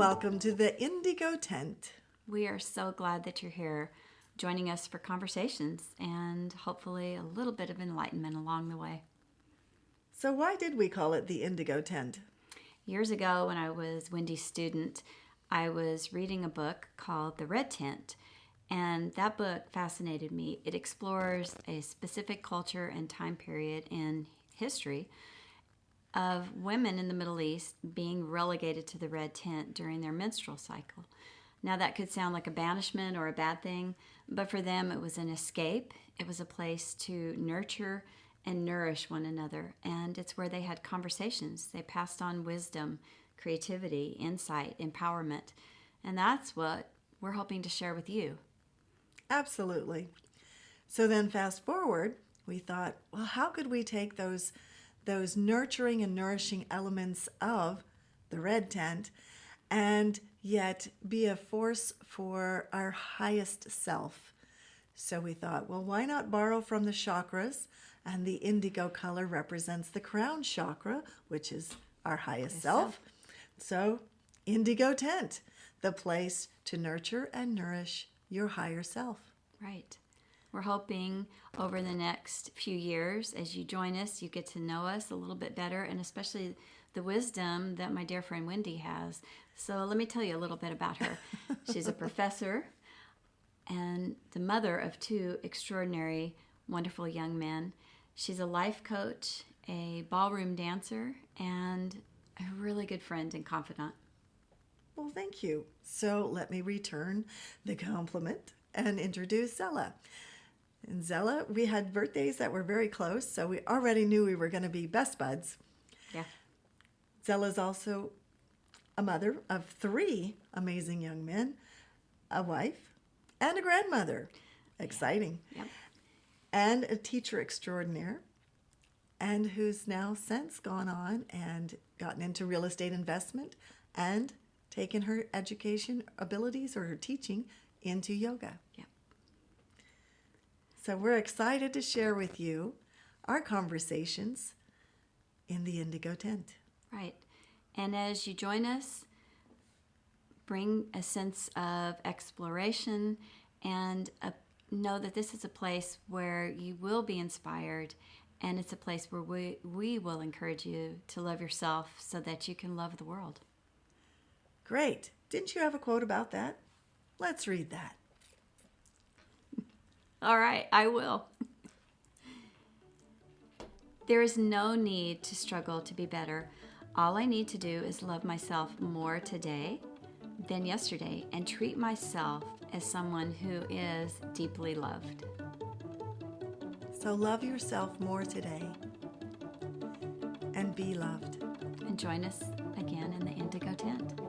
welcome to the Indigo Tent. We are so glad that you're here joining us for conversations and hopefully a little bit of enlightenment along the way. So why did we call it the Indigo Tent? Years ago, when I was Wendy's student, I was reading a book called The Red Tent, and that book fascinated me. It explores a specific culture and time period in history of women in the Middle East being relegated to the red tent during their menstrual cycle. Now, that could sound like a banishment or a bad thing, but for them it was an escape. It was a place to nurture and nourish one another, and it's where they had conversations. They passed on wisdom, creativity, insight, empowerment, and that's what we're hoping to share with you. Absolutely. So then fast forward, we thought, well, how could we take those nurturing and nourishing elements of the red tent and yet be a force for our highest self? So we thought, well, why not borrow from the chakras? And the indigo color represents the Crown Chakra, which is our highest self. So Indigo Tent, the place to nurture and nourish your higher self. Right. We're hoping over the next few years, as you join us, you get to know us a little bit better, and especially the wisdom that my dear friend Wendy has. So let me tell you a little bit about her. She's a professor and the mother of two extraordinary, wonderful young men. She's a life coach, a ballroom dancer, and a really good friend and confidant. Well, thank you. So let me return the compliment and introduce Zella. And Zella, we had birthdays that were very close, so we already knew we were going to be best buds. Yeah. Zella's also a mother of 3 amazing young men, a wife, and a grandmother. Exciting. Yep. And a teacher extraordinaire, and who's now since gone on and gotten into real estate investment and taken her education abilities or her teaching into yoga. Yep. So we're excited to share with you our conversations in the Indigo Tent. Right. And as you join us, bring a sense of exploration and know that this is a place where you will be inspired, and it's a place where we will encourage you to love yourself so that you can love the world. Great. Didn't you have a quote about that? Let's read that. All right, I will. There is no need to struggle to be better. All I need to do is love myself more today than yesterday and treat myself as someone who is deeply loved. So love yourself more today and be loved. And join us again in the Indigo Tent.